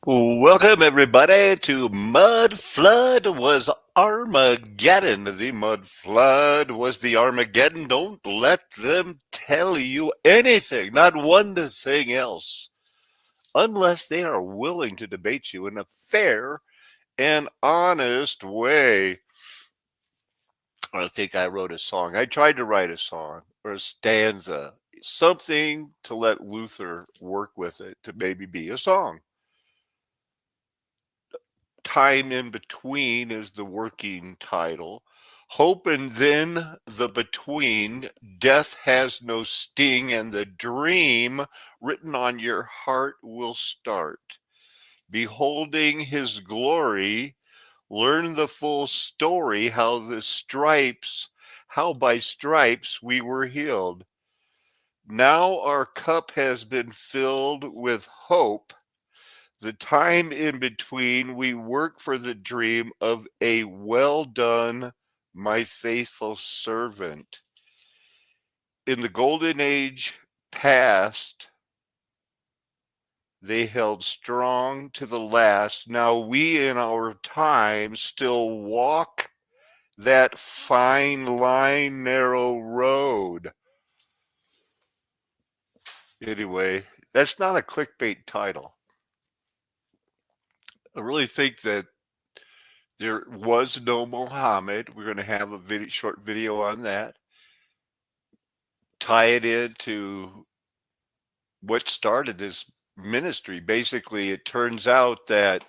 Welcome everybody to Mud Flood was Armageddon. The Mud Flood was the Armageddon. Don't let them tell you anything, not one thing else, unless they are willing to debate you in a fair and honest way. I think I wrote a song. I tried to write a song or a stanza, something to let Luther work with it to maybe be a song. Time in Between is the working title. Hope and then the between, death has no sting, and the dream written on your heart will start. Beholding his glory, learn the full story, how by stripes we were healed. Now our cup has been filled with hope. The time in between, we work for the dream of a well done, my faithful servant. In the golden age past, they held strong to the last. Now we in our time still walk that fine line, narrow road. Anyway, that's not a clickbait title. I really think that there was no Muhammad. We're going to have a short video on that. Tie it into what started this ministry. Basically, it turns out that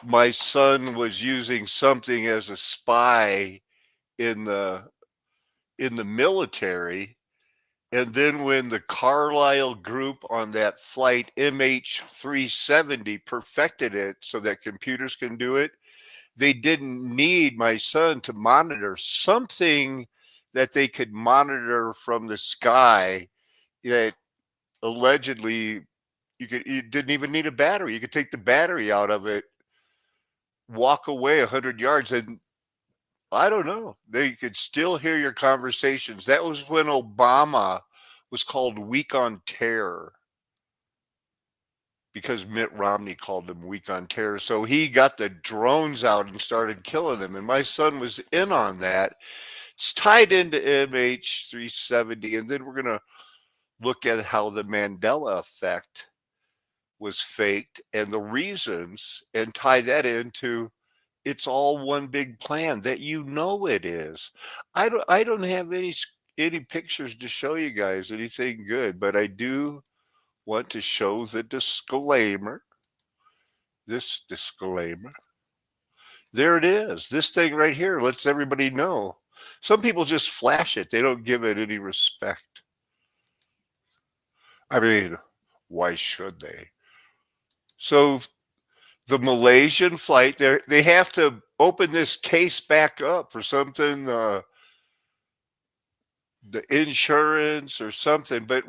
my son was using something as a spy in the military. And then when the Carlisle group on that flight MH370 perfected it so that computers can do it, they didn't need my son to monitor something that they could monitor from the sky that allegedly you didn't even need a battery. You could take the battery out of it, walk away 100 yards, and I don't know. They could still hear your conversations. That was when Obama was called weak on terror because Mitt Romney called him weak on terror. So he got the drones out and started killing them. And my son was in on that. It's tied into MH370. And then we're going to look at how the Mandela effect was faked and the reasons and tie that into it's all one big plan that it is. I don't have any pictures to show you guys anything good, but I do want to show the disclaimer. This disclaimer. There it is. This thing right here lets everybody know. Some people just flash it. They don't give it any respect. I mean, why should they? So the Malaysian flight, they have to open this case back up for something, the insurance or something. But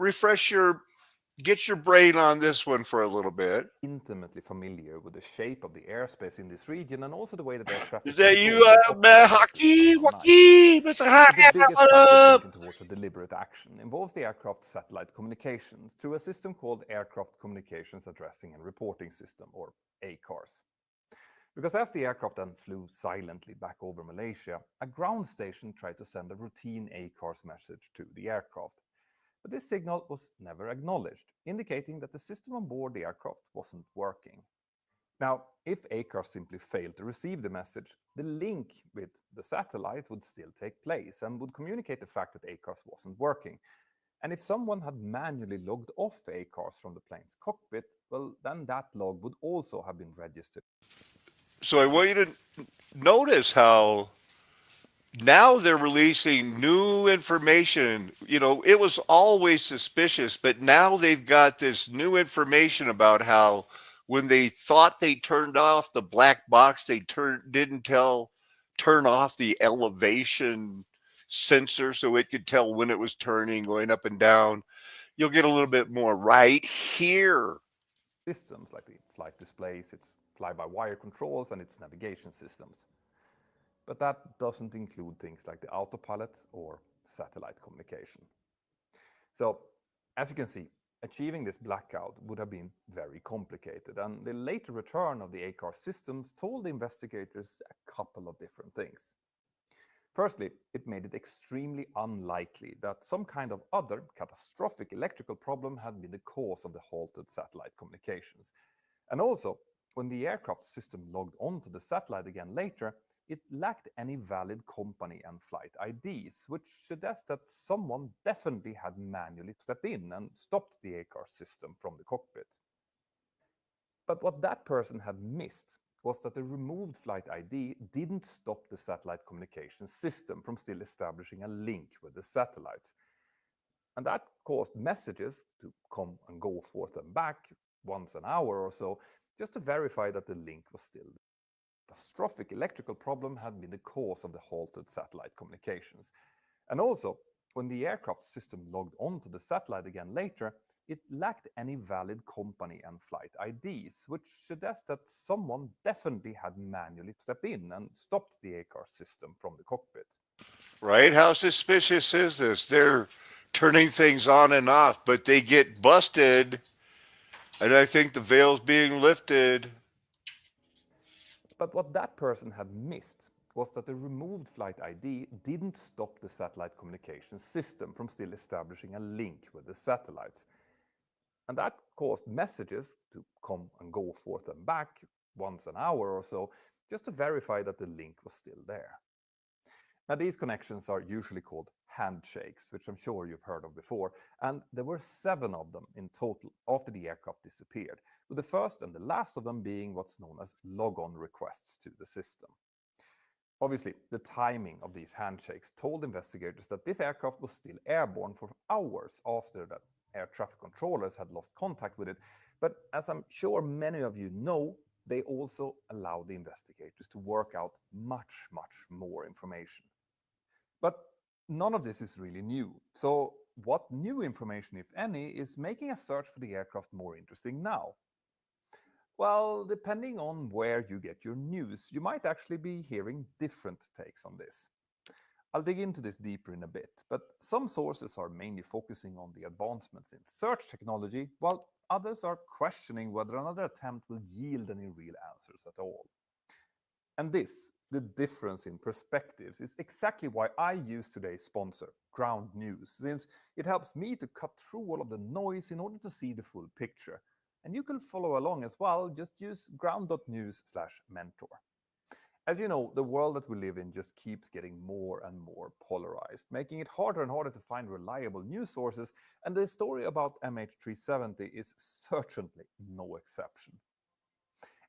get your brain on this one for a little bit. Intimately familiar with the shape of the airspace in this region and also the way that air Is traffic that you, control would operate at this time Hockey, of night. Hockey, Mr. But the Hockey, biggest what factor up? pointing towards a deliberate action involves the aircraft's satellite communications through a system called Aircraft Communications Addressing and Reporting System, or ACARS. Because as the aircraft then flew silently back over Malaysia, a ground station tried to send a routine ACARS message to the aircraft. But this signal was never acknowledged, indicating that the system on board the aircraft wasn't working. Now, if ACARS simply failed to receive the message, the link with the satellite would still take place and would communicate the fact that ACARS wasn't working. And if someone had manually logged off ACARS from the plane's cockpit, well, then that log would also have been registered. So I want you to notice how now they're releasing new information. It was always suspicious, but now they've got this new information about how when they thought they turned off the black box, they turn off the elevation sensor so it could tell when it was turning, going up and down. You'll get a little bit more right here. Systems like the flight displays, its fly-by-wire controls, and its navigation systems. But that doesn't include things like the autopilot or satellite communication. So, as you can see, Achieving this blackout would have been very complicated, and the later return of the ACAR systems told the investigators a couple of different things. Firstly, it made it extremely unlikely that some kind of other catastrophic electrical problem had been the cause of the halted satellite communications. And also, when the aircraft system logged onto the satellite again later, it lacked any valid company and flight IDs, which suggests that someone definitely had manually stepped in and stopped the ACAR system from the cockpit. But what that person had missed was that the removed flight ID didn't stop the satellite communication system from still establishing a link with the satellites. And that caused messages to come and go forth and back once an hour or so, just to verify that the link was still there. The catastrophic electrical problem had been the cause of the halted satellite communications. And also, when the aircraft system logged onto the satellite again later, it lacked any valid company and flight IDs, which suggests that someone definitely had manually stepped in and stopped the ACAR system from the cockpit. Right? How suspicious is this? They're turning things on and off, but they get busted, and I think the veil's being lifted. But what that person had missed was that the removed flight ID didn't stop the satellite communication system from still establishing a link with the satellites. And that caused messages to come and go forth and back once an hour or so, just to verify that the link was still there. Now, these connections are usually called handshakes, which I'm sure you've heard of before, and there were 7 of them in total after the aircraft disappeared, with the first and the last of them being what's known as logon requests to the system. Obviously, the timing of these handshakes told investigators that this aircraft was still airborne for hours after that air traffic controllers had lost contact with it. But as I'm sure many of you know, they also allowed the investigators to work out much, much more information. But none of this is really new. So, what new information, if any, is making a search for the aircraft more interesting now? Well, depending on where you get your news, you might actually be hearing different takes on this. I'll dig into this deeper in a bit, but some sources are mainly focusing on the advancements in search technology, while others are questioning whether another attempt will yield any real answers at all. And this, the difference in perspectives, is exactly why I use today's sponsor, Ground News, since it helps me to cut through all of the noise in order to see the full picture. And you can follow along as well, just use ground.news/mentor. As you know, the world that we live in just keeps getting more and more polarized, making it harder and harder to find reliable news sources, and the story about MH370 is certainly no exception.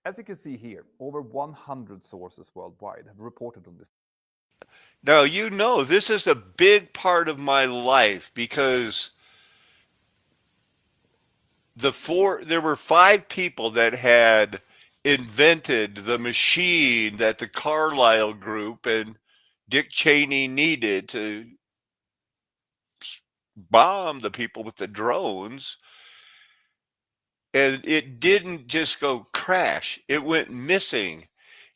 As you can see here, over 100 sources worldwide have reported on this. Now, you know, this is a big part of my life because there were 5 people that had invented the machine that the Carlyle group and Dick Cheney needed to bomb the people with the drones. And it didn't just go crash, it went missing.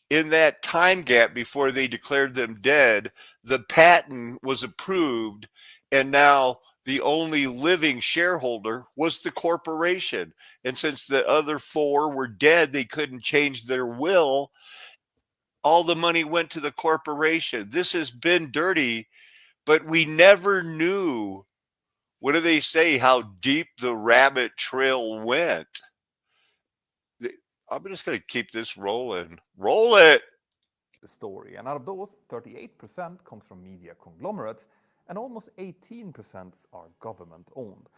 In that time gap before they declared them dead, the patent was approved, and now the only living shareholder was the corporation. And since the other 4 were dead, they couldn't change their will. All the money went to the corporation. This has been dirty, but we never knew, what do they say, how deep the rabbit trail went. I'm just going to keep this rolling. Roll it. The story, and out of those, 38% comes from media conglomerates, and almost 18% are government owned.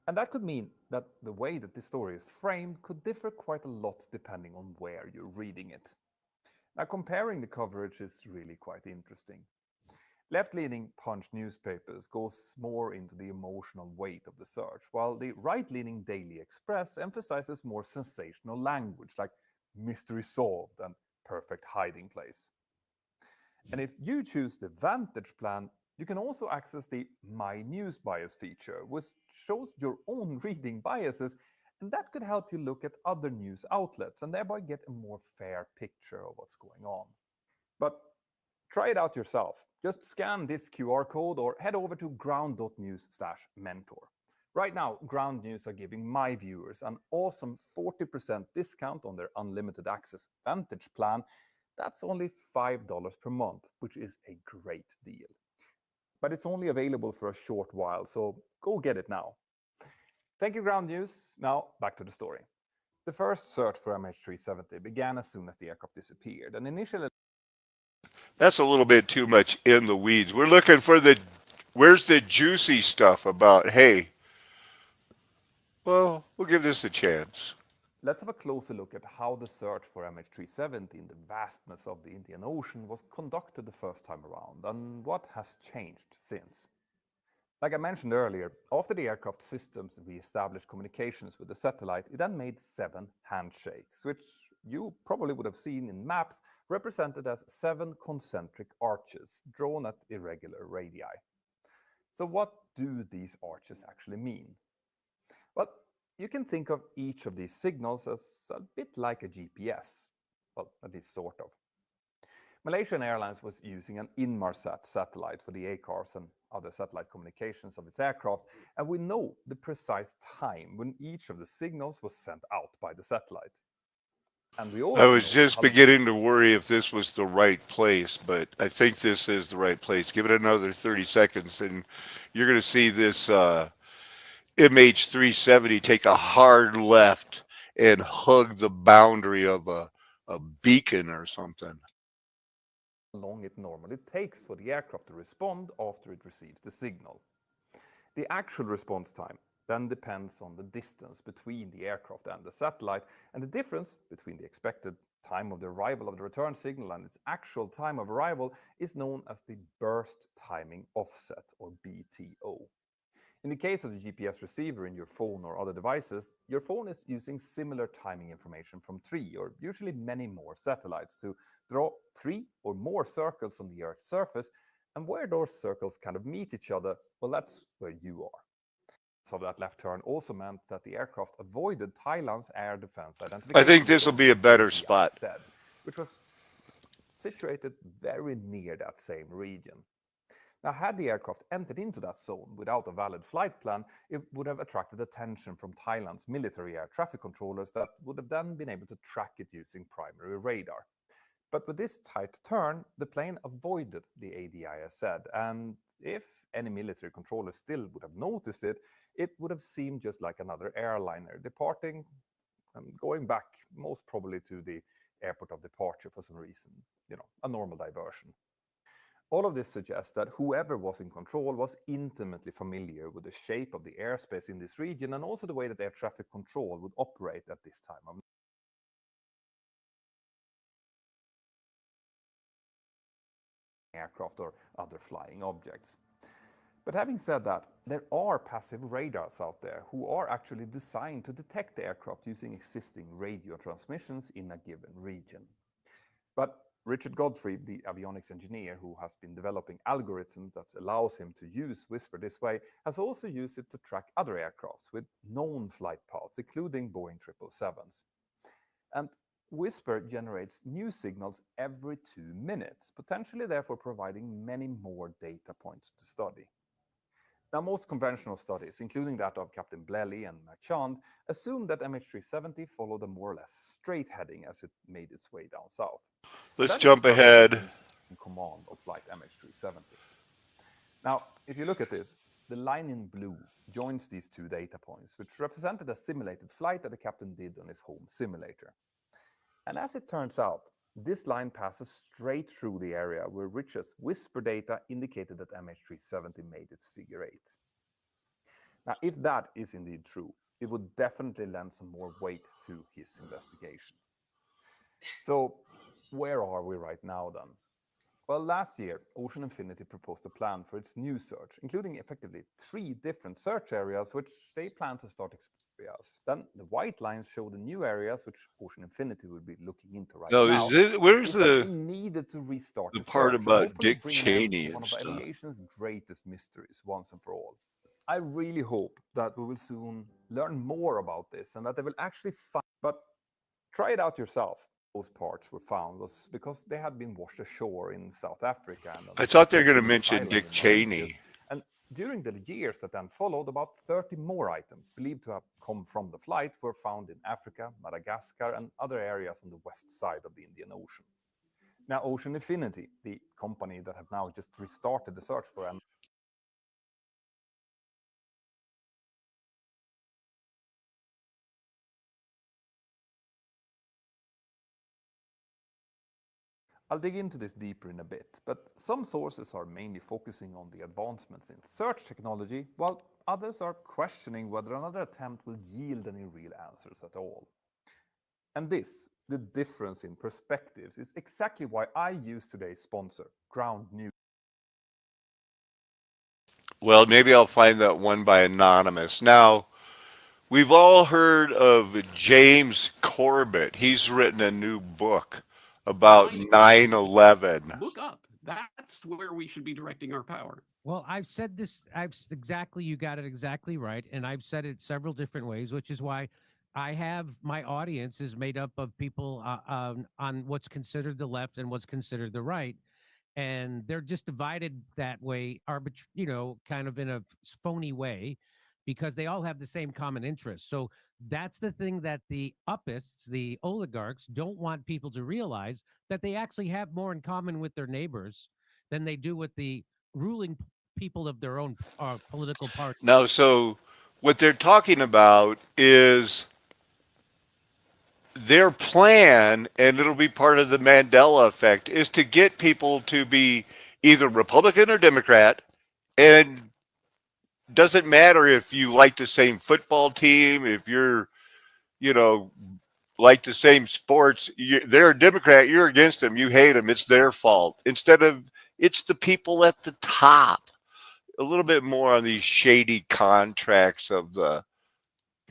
And that could mean that the way that this story is framed could differ quite a lot depending on where you're reading it. Now, comparing the coverage is really quite interesting. Left-leaning Punch newspapers goes more into the emotional weight of the search, while the right-leaning Daily Express emphasizes more sensational language like mystery solved and perfect hiding place. And if you choose the Vantage plan, you can also access the My News Bias feature, which shows your own reading biases, and that could help you look at other news outlets and thereby get a more fair picture of what's going on. But try it out yourself. Just scan this QR code or head over to ground.news/mentor. Right now, Ground News are giving my viewers an awesome 40% discount on their unlimited access Vantage plan. That's only $5 per month, which is a great deal. But it's only available for a short while, so go get it now. Thank you, Ground News. Now, back to the story. The first search for MH370 began as soon as the aircraft disappeared, and initially That's a little bit too much in the weeds. We're looking for where's the juicy stuff about, hey, well, we'll give this a chance. let's have a closer look at how the search for MH370 in the vastness of the Indian Ocean was conducted the first time around, and what has changed since. Like I mentioned earlier, after the aircraft systems re-established communications with the satellite, it then made 7 handshakes, which you probably would have seen in maps represented as 7 concentric arches drawn at irregular radii. So what do these arches actually mean? Well, you can think of each of these signals as a bit like a GPS. Well, at least sort of. Malaysian Airlines was using an Inmarsat satellite for the ACARs and other satellite communications of its aircraft, and we know the precise time when each of the signals was sent out by the satellite. And we I also was know just how the beginning to worry if this was the right place, but I think this is the right place. Give it another 30 seconds, and you're going to see this MH370 take a hard left and hug the boundary of a beacon or something. long it normally takes for the aircraft to respond after it receives the signal. The actual response time then depends on the distance between the aircraft and the satellite, and the difference between the expected time of the arrival of the return signal and its actual time of arrival is known as the burst timing offset, or BTO. In the case of the GPS receiver in your phone or other devices, your phone is using similar timing information from 3 or usually many more satellites to draw 3 or more circles on the Earth's surface, and where those circles kind of meet each other, well, that's where you are. So that left turn also meant that the aircraft avoided Thailand's Air Defense I think Identification this will System, be a or better spot. ADIZ, which was situated very near that same region. Now, had the aircraft entered into that zone without a valid flight plan, it would have attracted attention from Thailand's military air traffic controllers that would have then been able to track it using primary radar. But with this tight turn, the plane avoided the ADIZ, and if any military controller still would have noticed it, it would have seemed just like another airliner departing and going back, most probably to the airport of departure for some reason, a normal diversion. All of this suggests that whoever was in control was intimately familiar with the shape of the airspace in this region and also the way that air traffic control would operate at this time of aircraft or other flying objects. But having said that, there are passive radars out there who are actually designed to detect the aircraft using existing radio transmissions in a given region. But Richard Godfrey, the avionics engineer who has been developing algorithms that allows him to use Whisper this way, has also used it to track other aircrafts with known flight paths, including Boeing 777s. And Whisper generates new signals every 2 minutes, potentially therefore providing many more data points to study. Now, most conventional studies, including that of Captain Blelly and Marchand, assume that MH370 followed a more or less straight heading as it made its way down south. Let's That is jump ahead. in command of flight MH370. Now, if you look at this, the line in blue joins these 2 data points, which represented a simulated flight that the captain did on his home simulator. And as it turns out, this line passes straight through the area where Richard's Whisper data indicated that MH370 made its figure eights. Now, if that is indeed true, it would definitely lend some more weight to his investigation. So, where are we right now then? Well, last year, Ocean Infinity proposed a plan for its new search, including effectively 3 different search areas, which they plan to start exploring. Then the white lines show the new areas which Ocean Infinity will be looking into right No, now. where's Is that they needed to restart the the part search and about hopefully Dick bring an end Cheney to one and of stuff? aviation's greatest mysteries once and for all. I really hope that we will soon learn more about this and that they will actually find. But try it out yourself. Those parts were found was because they had been washed ashore in South Africa and on I thought they were going to Philippines mention Island Dick in Mauritius. Cheney. And During the years that then followed, about 30 more items believed to have come from the flight were found in Africa, Madagascar, and other areas on the west side of the Indian Ocean. Now, Ocean Infinity, the company that have now just restarted the search for I'll dig into this deeper in a bit, but some sources are mainly focusing on the advancements in search technology, while others are questioning whether another attempt will yield any real answers at all. And this, the difference in perspectives, is exactly why I use today's sponsor, Ground News. Well, maybe I'll find that one by Anonymous. Now, we've all heard of James Corbett. He's written a new book about 9/11. Look up. That's where we should be directing our power. Well, I've said this. Exactly. You got it exactly right, and I've said it several different ways, which is why I have my audience is made up of people on what's considered the left and what's considered the right, and they're just divided that way, kind of in a phony way, because they all have the same common interest. So that's the thing that the upists, the oligarchs, don't want people to realize, that they actually have more in common with their neighbors than they do with the ruling people of their own political party. Now, so what they're talking about is their plan, and it'll be part of the Mandela effect, is to get people to be either Republican or Democrat, and doesn't matter if you like the same football team, if you're, you know, like the same sports, they're a Democrat, you're against them, you hate them, it's their fault. Instead of, it's the people at the top. A little bit more on these shady contracts of the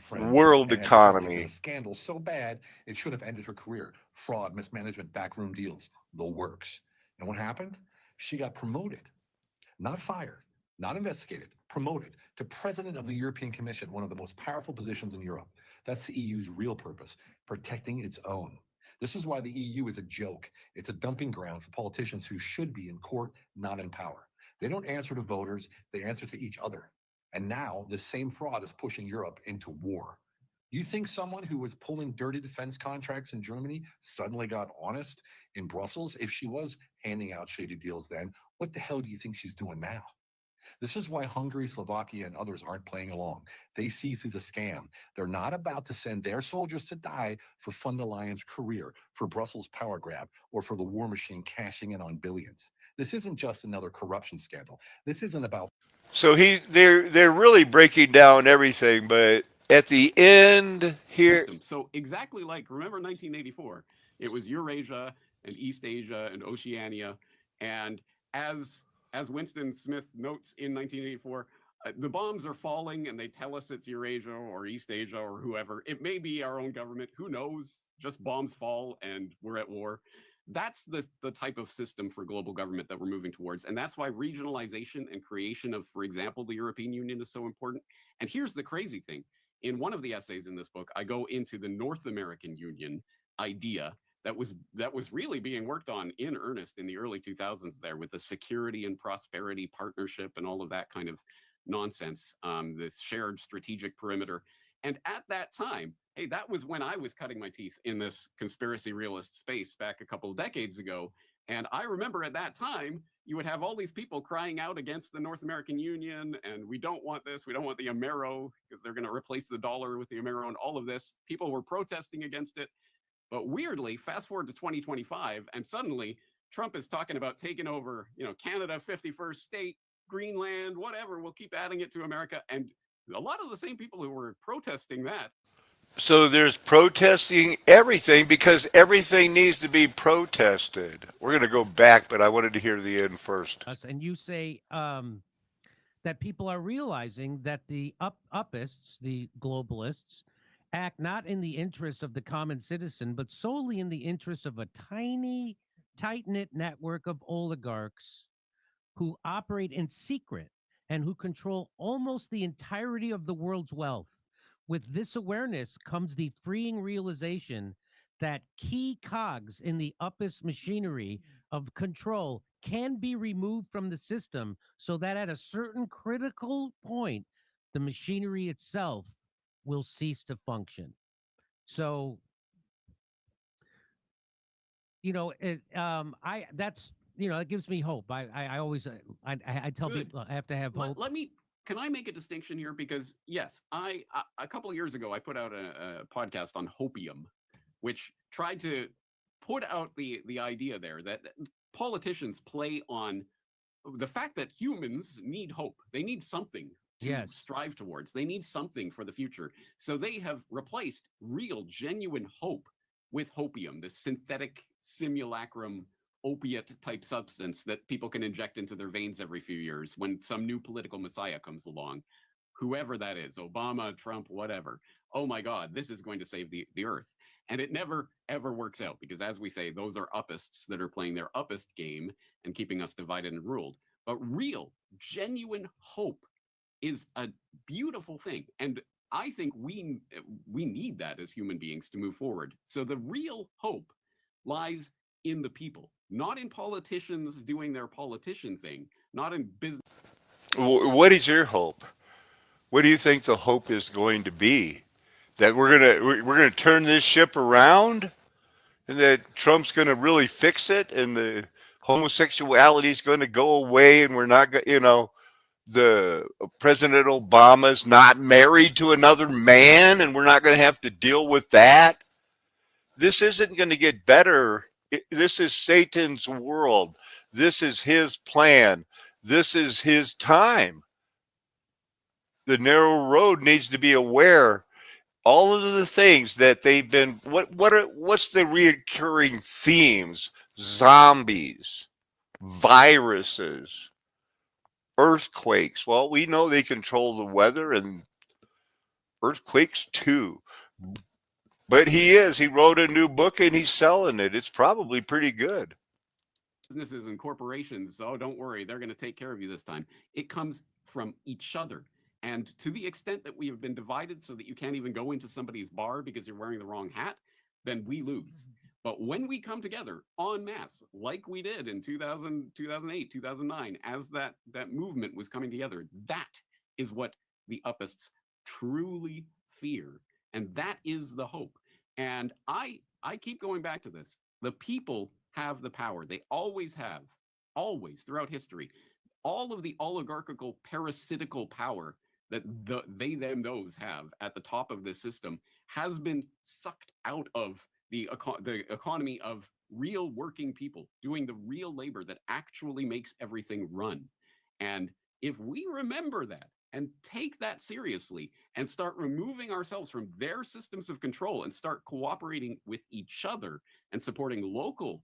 friends world and had colleagues in a economy. scandal so bad it should have ended her career. Fraud, mismanagement, backroom deals, the works. And what happened? She got promoted, not fired, not investigated, promoted to president of the European Commission, one of the most powerful positions in Europe. That's the EU's real purpose, protecting its own. This is why the EU is a joke. It's a dumping ground for politicians who should be in court, not in power. They don't answer to voters, they answer to each other. And now the same fraud is pushing Europe into war. You think someone who was pulling dirty defense contracts in Germany suddenly got honest in Brussels? If she was handing out shady deals then, what the hell do you think she's doing now? This is why Hungary, Slovakia, and others aren't playing along. They see through the scam. They're not about to send their soldiers to die for von der Leyen's career, for Brussels' power grab, or for the war machine cashing in on billions. This isn't just another corruption scandal. This isn't about. So they're really breaking down everything, but at the end here, System. So exactly like, remember 1984, it was Eurasia and East Asia and Oceania, and as Winston Smith notes in 1984, the bombs are falling and they tell us it's Eurasia or East Asia or whoever. It may be our own government. Who knows? Just bombs fall and we're at war. That's the type of system for global government that we're moving towards. And that's why regionalization and creation of, for example, the European Union is so important. And here's the crazy thing. In one of the essays in this book, I go into the North American Union idea that was really being worked on in earnest in the early 2000s there, with the Security and Prosperity Partnership and all of that kind of nonsense, this shared strategic perimeter. And at that time, hey, that was when I was cutting my teeth in this conspiracy realist space back a couple of decades ago. And I remember at that time, you would have all these people crying out against the North American Union, and we don't want this, we don't want the Amero, because they're going to replace the dollar with the Amero, and all of this. People were protesting against it. But weirdly, fast forward to 2025, and suddenly Trump is talking about taking over, Canada, 51st state, Greenland, whatever. We'll keep adding it to America. And a lot of the same people who were protesting that. so there's protesting everything because everything needs to be protested. We're going to go back, but I wanted to hear the end first. And you say that people are realizing that the upists, the globalists, act not in the interests of the common citizen, but solely in the interests of a tiny, tight knit network of oligarchs who operate in secret and who control almost the entirety of the world's wealth. With this awareness comes the freeing realization that key cogs in the uppist machinery of control can be removed from the system so that at a certain critical point, the machinery itself will cease to function. So, I that's it gives me hope. I always I tell Good. people I have to have hope. Let me. Can I make a distinction here? Because yes, a couple of years ago I put out a podcast on hopium, which tried to put out the idea there that politicians play on the fact that humans need hope. They need something to Yes. strive towards. They need something for the future. So they have replaced real, genuine hope with hopium, this synthetic simulacrum opiate type substance that people can inject into their veins every few years when some new political messiah comes along. Whoever that is, Obama, Trump, whatever. Oh my God, this is going to save the earth. And it never, ever works out because, as we say, those are uppists that are playing their uppist game and keeping us divided and ruled. But real, genuine hope is a beautiful thing. And I think we need that as human beings to move forward. So the real hope lies in the people, not in politicians doing their politician thing, not in business. What is your hope? What do you think the hope is going to be? That we're gonna turn this ship around, and that Trump's gonna really fix it, and the homosexuality is going to go away, and we're not, the President Obama's not married to another man, and we're not going to have to deal with that. This isn't going to get better. This is Satan's world. This is his plan. This is his time. The narrow road needs to be aware all of the things that they've been. What's the recurring themes? Zombies, viruses, earthquakes. Well, we know they control the weather and earthquakes too. But he wrote a new book and he's selling it. It's probably pretty good. Businesses and corporations, oh, don't worry, they're going to take care of you this time. It comes from each other. And to the extent that we have been divided so that you can't even go into somebody's bar because you're wearing the wrong hat, then we lose. But when we come together en masse, like we did in 2000, 2008, 2009, as that movement was coming together, that is what the uppists truly fear. And that is the hope. And I keep going back to this. The people have the power. They always have, always throughout history. All of the oligarchical, parasitical power that they, them, those have at the top of this system has been sucked out of the economy of real working people doing the real labor that actually makes everything run. And if we remember that and take that seriously and start removing ourselves from their systems of control and start cooperating with each other and supporting local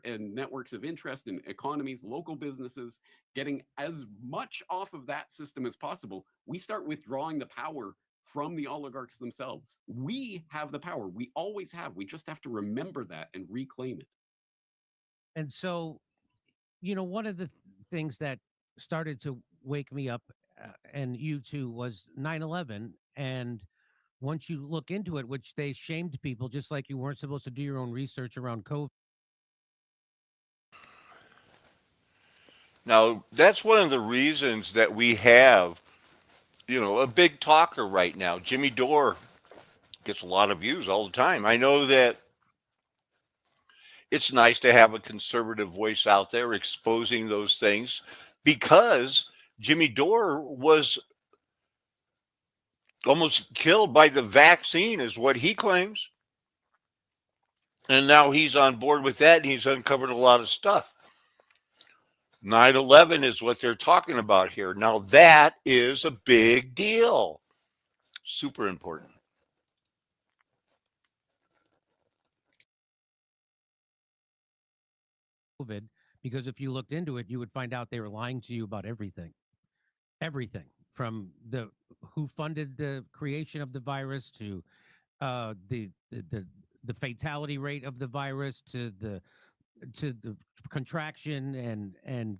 and networks of interest in economies, local businesses, getting as much off of that system as possible, we start withdrawing the power from the oligarchs themselves. We have the power. We always have. We just have to remember that and reclaim it. And so, one of the things that started to wake me up, and you too, was 9/11. And once you look into it, which they shamed people, just like you weren't supposed to do your own research around COVID. Now, that's one of the reasons that we have, a big talker right now. Jimmy Dore gets a lot of views all the time. I know that it's nice to have a conservative voice out there exposing those things because Jimmy Dore was almost killed by the vaccine, is what he claims. And now he's on board with that and he's uncovered a lot of stuff. 9/11 is what they're talking about here. Now, that is a big deal. Super important. COVID, because if you looked into it, you would find out they were lying to you about everything from the who funded the creation of the virus to the fatality rate of the virus to the contraction and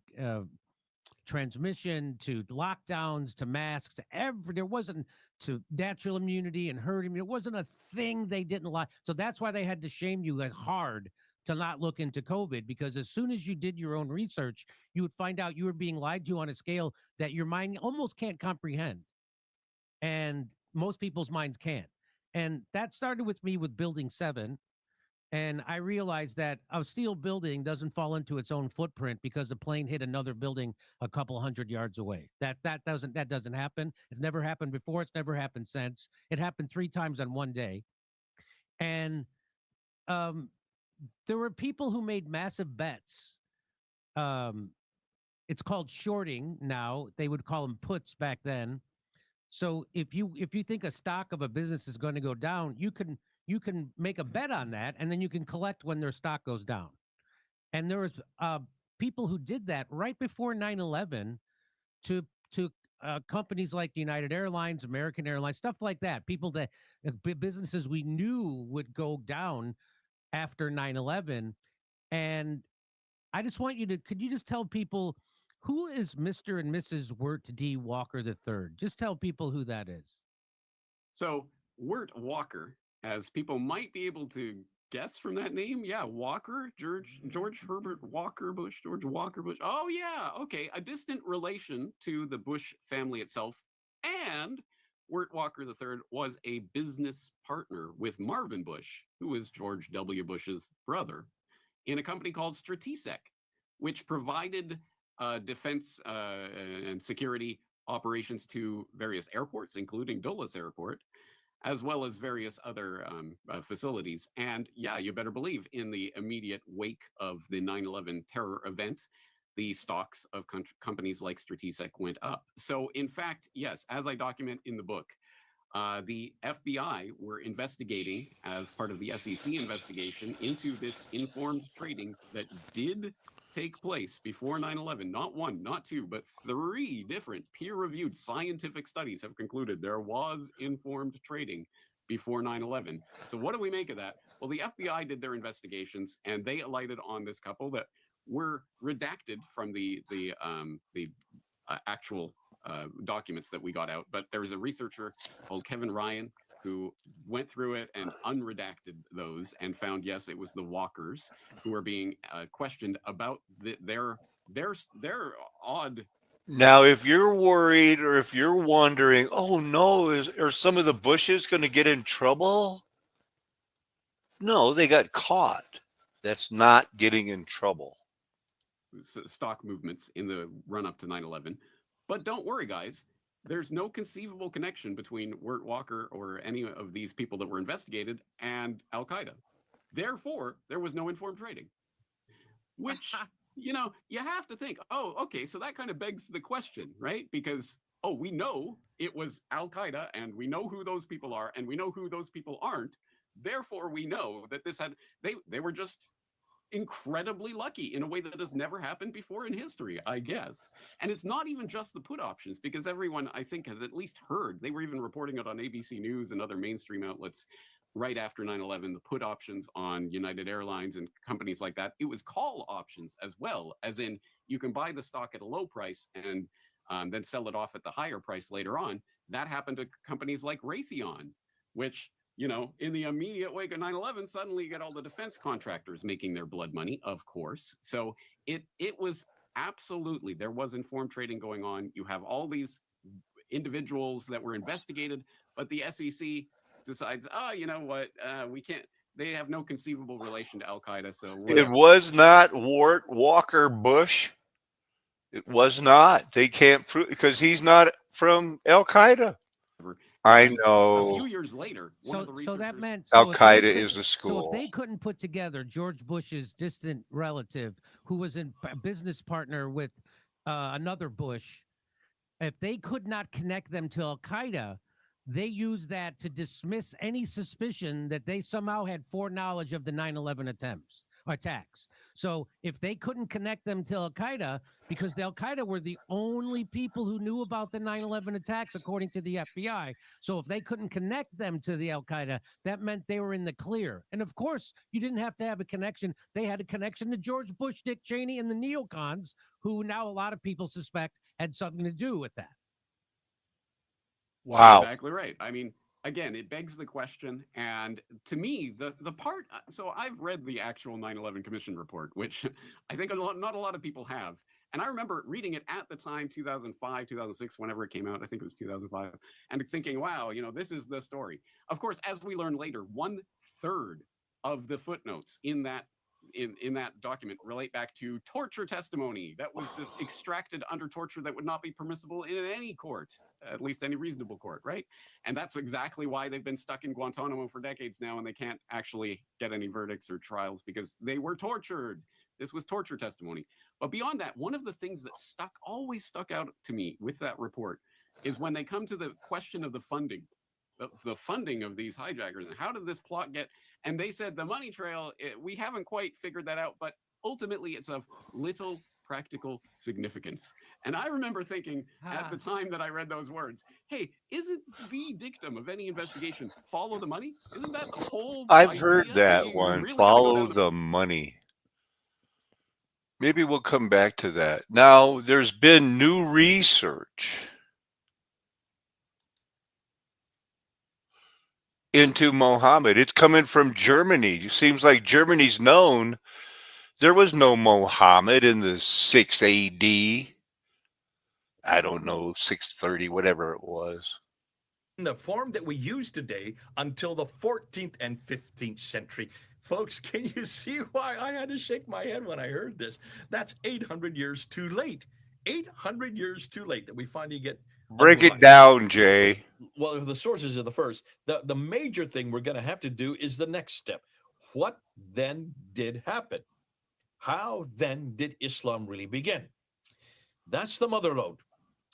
transmission to lockdowns to masks to there wasn't to natural immunity and herd immunity. It wasn't a thing they didn't lie. So that's why they had to shame you guys hard to not look into COVID, because as soon as you did your own research, you would find out you were being lied to on a scale that your mind almost can't comprehend. And most people's minds can't. And that started with me with Building 7. And I realized that a steel building doesn't fall into its own footprint because a plane hit another building a couple hundred yards away. That doesn't happen. It's never happened before. It's never happened since. It happened 3 times on one day. And um, there were people who made massive bets. Um, it's called shorting now. They would call them puts back then. So if you think a stock of a business is going to go down, you can make a bet on that, and then you can collect when their stock goes down. And there was people who did that right before 9/11 to companies like United Airlines, American Airlines, stuff like that. People that businesses we knew would go down after 9/11. And I just want you to, could you just tell people who is Mr. and Mrs. Wirt D. Walker III? Just tell people who that is. So Wirt Walker, as people might be able to guess from that name, yeah, Walker, George Herbert Walker Bush, George Walker Bush. Oh yeah, okay, a distant relation to the Bush family itself. And Wirt Walker III was a business partner with Marvin Bush, who was George W. Bush's brother, in a company called Stratesec, which provided defense and security operations to various airports, including Dulles Airport, as well as various other facilities. And yeah, you better believe in the immediate wake of the 9/11 terror event, the stocks of companies like Stratesec went up. So in fact, yes, as I document in the book, the FBI were investigating as part of the SEC investigation into this informed trading that did take place before 9/11. Not one, not two, but 3 different peer-reviewed scientific studies have concluded there was informed trading before 9/11. So what do we make of that? Well, the FBI did their investigations, and they alighted on this couple that were redacted from the actual documents that we got out. But there was a researcher called Kevin Ryan who went through it and unredacted those and found, yes, it was the Walkers who were being questioned about their odd. Now, if you're worried or if you're wondering, oh no, are some of the Bushes going to get in trouble? No, they got caught. That's not getting in trouble. Stock movements in the run up to 9/11. But don't worry, guys. There's no conceivable connection between Wirt Walker or any of these people that were investigated and Al Qaeda. Therefore, there was no informed trading, which, you have to think, oh, okay, so that kind of begs the question, right? Because, oh, we know it was Al Qaeda and we know who those people are and we know who those people aren't. Therefore, we know that they were just incredibly lucky in a way that has never happened before in history, I guess. And it's not even just the put options, because everyone, I think, has at least heard. They were even reporting it on ABC News and other mainstream outlets right after 9/11, the put options on United Airlines and companies like that. It was call options as well, as in you can buy the stock at a low price and then sell it off at the higher price later on. That happened to companies like Raytheon, which, in the immediate wake of 9/11, suddenly you get all the defense contractors making their blood money, of course. So it was absolutely, there was informed trading going on. You have all these individuals that were investigated, but the SEC decides, oh, you know what, we can't, they have no conceivable relation to Al Qaeda. So It was not Wirt Walker Bush. It was not. They can't prove, because he's not from Al Qaeda. I know. A few years later, one of the researchers, So that meant Al Qaeda is the school. So if they couldn't put together George Bush's distant relative, who was in business partner with another Bush, if they could not connect them to Al Qaeda, they used that to dismiss any suspicion that they somehow had foreknowledge of the 9/11 attacks. So if they couldn't connect them to Al Qaeda, because the Al Qaeda were the only people who knew about the 9/11 attacks, according to the FBI. So if they couldn't connect them to the Al Qaeda, that meant they were in the clear. And of course, you didn't have to have a connection. They had a connection to George Bush, Dick Cheney, and the neocons, who now a lot of people suspect had something to do with that. Wow. Exactly right. I mean, again, it begs the question. And to me, the part, so I've read the actual 9/11 Commission report, which I think not a lot of people have. And I remember reading it at the time, 2005, 2006, whenever it came out. I think it was 2005, and thinking, wow, this is the story. Of course, as we learn later, 1/3 of the footnotes in that document relate back to torture testimony that was just extracted under torture that would not be permissible in any court, at least any reasonable court, right? And that's exactly why they've been stuck in Guantanamo for decades now, and they can't actually get any verdicts or trials because they were tortured. This was torture testimony. But beyond that, one of the things that always stuck out to me with that report is when they come to the question of the funding. The funding of these hijackers and how did this plot get, and they said the money trail, we haven't quite figured that out, but ultimately it's of little practical significance. And I remember thinking at the time that I read those words, hey, isn't the dictum of any investigation follow the money? Isn't that the whole I've heard idea? that You're one. really going to go Follow down the money. Maybe we'll come back to that. Now, there's been new research into Muhammad. It's coming from Germany. It seems like Germany's known there was no Muhammad in the 6 AD. I don't know, 630, whatever it was. In the form that we use today until the 14th and 15th century. Folks, can you see why I had to shake my head when I heard this? That's 800 years too late. 800 years too late that we finally get. Break it down, Jay. Well, the sources are the first. The major thing we're going to have to do is the next step. What then did happen? How then did Islam really begin? That's the mother lode.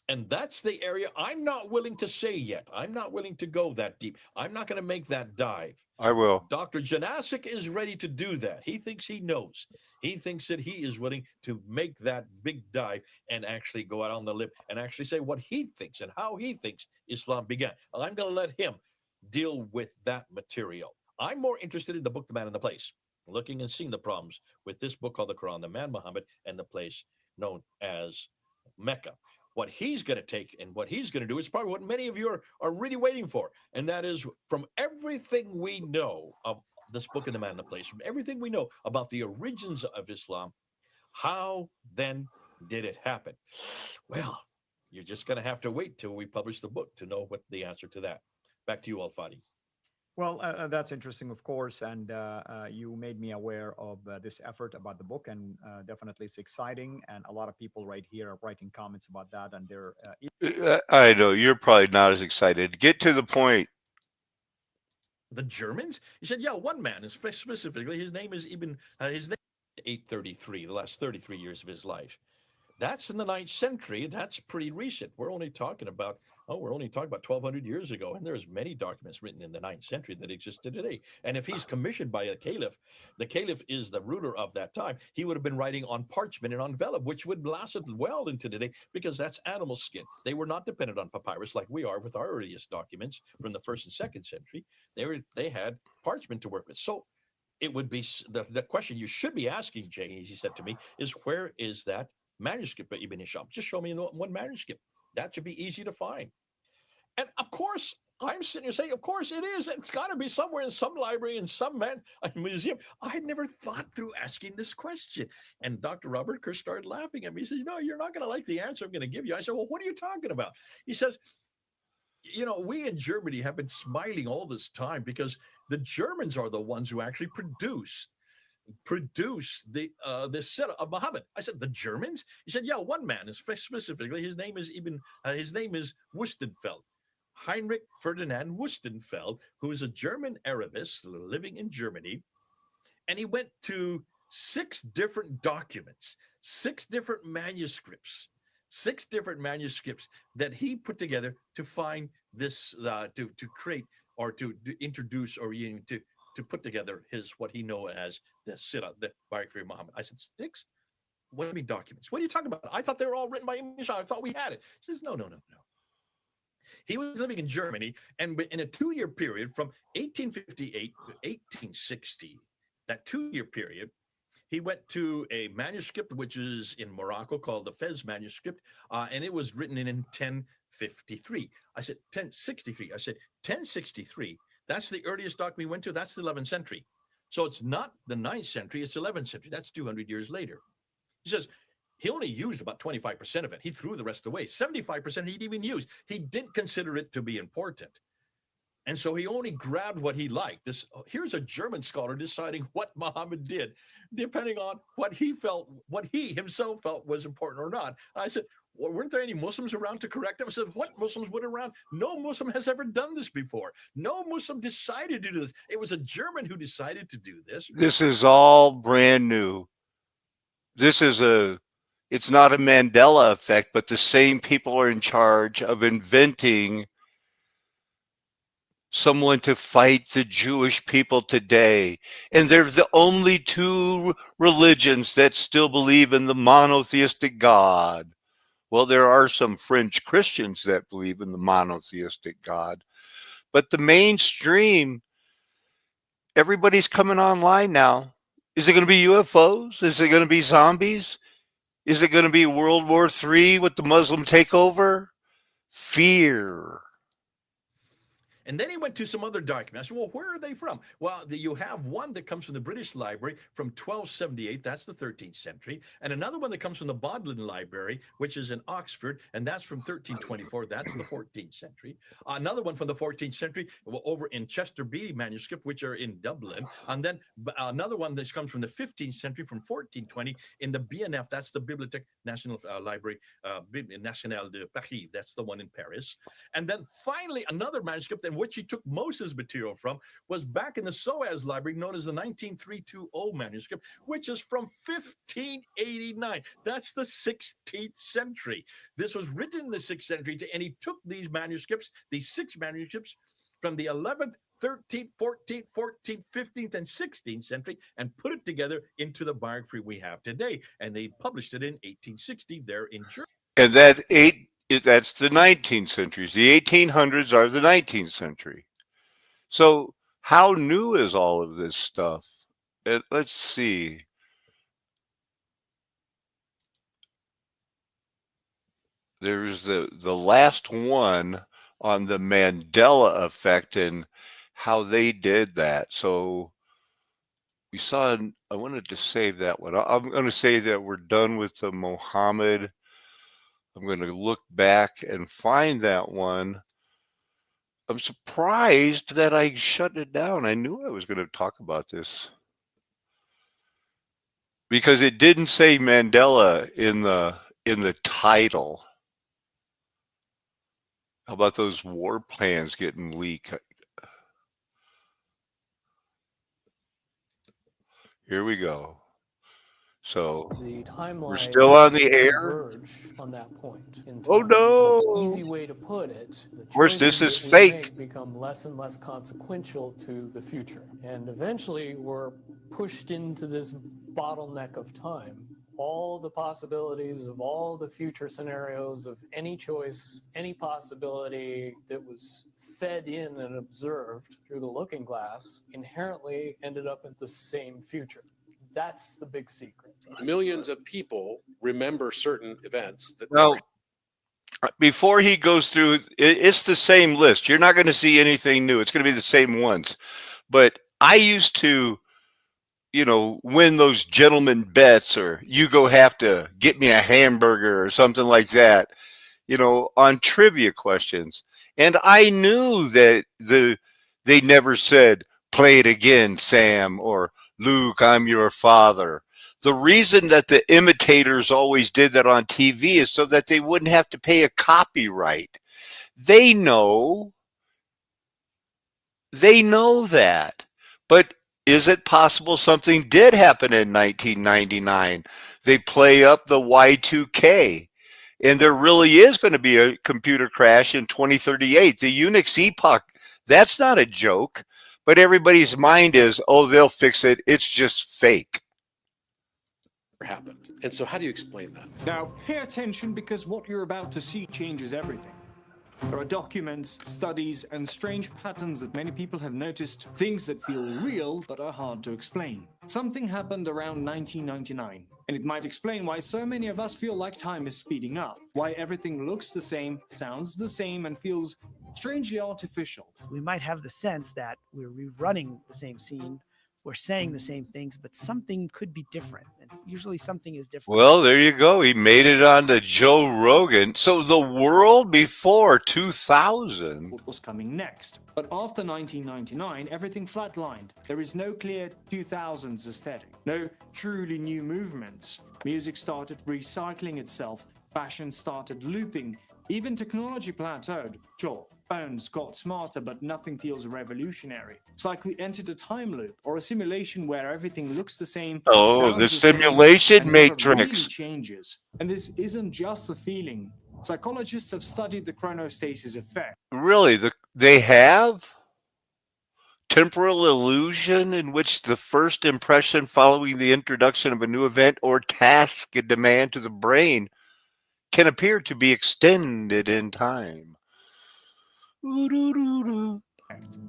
And that's the area I'm not willing to say yet. I'm not willing to go that deep. I'm not going to make that dive. I will. Dr. Janasic is ready to do that. He thinks he knows. He thinks that he is willing to make that big dive and actually go out on the limb and actually say what he thinks and how he thinks Islam began. I'm going to let him deal with that material. I'm more interested in the book, The Man and the Place, looking and seeing the problems with this book called the Quran, the man Muhammad, and the place known as Mecca. What he's going to take and what he's going to do is probably what many of you are really waiting for. And that is, from everything we know of this book in the Man in the Place, from everything we know about the origins of Islam, how then did it happen? Well, you're just going to have to wait till we publish the book to know what the answer to that. Back to you, Al-Fadi. Well, that's interesting, of course, and you made me aware of this effort about the book, and definitely it's exciting, and a lot of people right here are writing comments about that, and they're I know you're probably not as excited. Get to the point. The Germans? He said, yeah, one man is specifically, his name is 833, the last 33 years of his life. That's in the 9th century. That's pretty recent. We're only talking about 1,200 years ago, and there's many documents written in the 9th century that existed today. And if he's commissioned by a caliph, the caliph is the ruler of that time. He would have been writing on parchment and on vellum, which would last well into today because that's animal skin. They were not dependent on papyrus like we are with our earliest documents from the 1st and 2nd century. They had parchment to work with. So it would be the question you should be asking, Jay, he said to me, is where is that manuscript that Ibn Hisham? Just show me one manuscript. That should be easy to find. And of course, I'm sitting here saying, of course it is. It's got to be somewhere in some library, in some museum. I had never thought through asking this question. And Dr. Robert Kerr started laughing at me. He says, no, you're not going to like the answer I'm going to give you. I said, well, what are you talking about? He says, we in Germany have been smiling all this time because the Germans are the ones who actually produce the set of Muhammad. I said, the Germans? He said, yeah, one man is specifically, his name is Wustenfeld. Heinrich Ferdinand Wustenfeld, who is a German Arabist living in Germany. And he went to 6 different documents, 6 different manuscripts that he put together to find this, to create or to introduce or to put together what he know as the Sirah, the biography of Muhammad. I said, 6? What do you mean documents? What are you talking about? I thought they were all written by English. I thought we had it. He says, no. He was living in Germany, and in a 2-year period from 1858 to 1860, that 2-year period, he went to a manuscript which is in Morocco called the Fez manuscript, and it was written in 1053. I said, 1063. I said, 1063. That's the earliest document we went to. That's the 11th century. So it's not the 9th century, it's 11th century. That's 200 years later. He says, he only used about 25% of it. He threw the rest away. 75% he'd even use. He didn't consider it to be important. And so he only grabbed what he liked. Here's a German scholar deciding what Muhammad did, depending on what he himself felt was important or not. I said, well, weren't there any Muslims around to correct him? I said, what Muslims would around? No Muslim has ever done this before. No Muslim decided to do this. It was a German who decided to do this. This is all brand new. It's not a Mandela effect, but the same people are in charge of inventing someone to fight the Jewish people today. And they're the only two religions that still believe in the monotheistic God. Well, there are some French Christians that believe in the monotheistic God. But the mainstream, everybody's coming online now. Is it going to be UFOs? Is it going to be zombies? Is it going to be World War III with the Muslim takeover? Fear. And then he went to some other documents. Well, where are they from? Well, you have one that comes from the British Library from 1278. That's the 13th century. And another one that comes from the Bodleian Library, which is in Oxford. And that's from 1324. That's the 14th century. Another one from the 14th century over in Chester Beatty manuscript, which are in Dublin. And then another one that comes from the 15th century from 1420 in the BNF. That's the Bibliothèque Nationale Library, Nationale de Paris. That's the one in Paris. And then finally, another manuscript in which he took most of his material from was back in the SOAS library known as the 19320 manuscript, which is from 1589. That's the 16th century. This was written in the 6th century, and he took these manuscripts, these 6 manuscripts from the 11th, 13th, 14th, 14th, 15th, and 16th century and put it together into the biography we have today. And they published it in 1860 there in Germany. And that's the 19th centuries. The 1800s are the 19th century. So how new is all of this stuff? Let's see. There's the last one on the Mandela effect and how they did that. So we saw, I wanted to save that one. I'm going to say that we're done with the Muhammad. I'm going to look back and find that one. I'm surprised that I shut it down. I knew I was going to talk about this because it didn't say Mandela in the title. How about those war plans getting leaked? Here we go. So the timeline we're still on the air. Converge on that point. Oh no! Easy way to put it. The Of course, this choices is that we fake. make become less and less consequential to the future, and eventually we're pushed into this bottleneck of time. All the possibilities of all the future scenarios of any choice, any possibility that was fed in and observed through the looking glass inherently ended up in the same future. That's the big secret. Millions of people remember certain events that Now, before he goes through, it's the same list. You're not going to see anything new. It's going to be the same ones. But I used to, win those gentleman bets, or you go have to get me a hamburger or something like that, on trivia questions. And I knew that they never said, "Play it again, Sam," or "Luke, I'm your father." The reason that the imitators always did that on TV is so that they wouldn't have to pay a copyright. They know that. But is it possible something did happen in 1999? They play up the Y2K. And there really is going to be a computer crash in 2038. The Unix epoch, that's not a joke. But everybody's mind is, oh, they'll fix it. It's just fake. happened. And so how do you explain that? Now, pay attention because what you're about to see changes everything. There are documents, studies, and strange patterns that many people have noticed, things that feel real but are hard to explain. Something happened around 1999, and it might explain why so many of us feel like time is speeding up, why everything looks the same, sounds the same, and feels strangely artificial. We might have the sense that we're rerunning the same scene, we're saying the same things, but something could be different. And usually something is different. Well, there you go. He made it on to Joe Rogan. So the world before 2000. What was coming next? But after 1999, everything flatlined. There is no clear 2000s aesthetic, no truly new movements. Music started recycling itself, fashion started looping, even technology plateaued. Sure, phones got smarter, but nothing feels revolutionary. It's like we entered a time loop or a simulation where everything looks the same. Oh, sounds the same, simulation and never matrix. really changes. And this isn't just a feeling. Psychologists have studied the chronostasis effect. Really, they have temporal illusion in which the first impression following the introduction of a new event or task and demand to the brain can appear to be extended in time.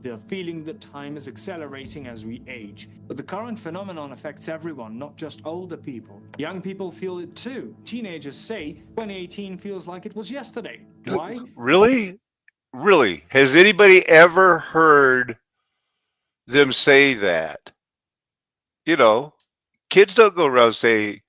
The feeling that time is accelerating as we age. But the current phenomenon affects everyone, not just older people. Young people feel it too. Teenagers say 2018 feels like it was yesterday. Why? Really? Really? Has anybody ever heard them say that? You know, kids don't go around saying,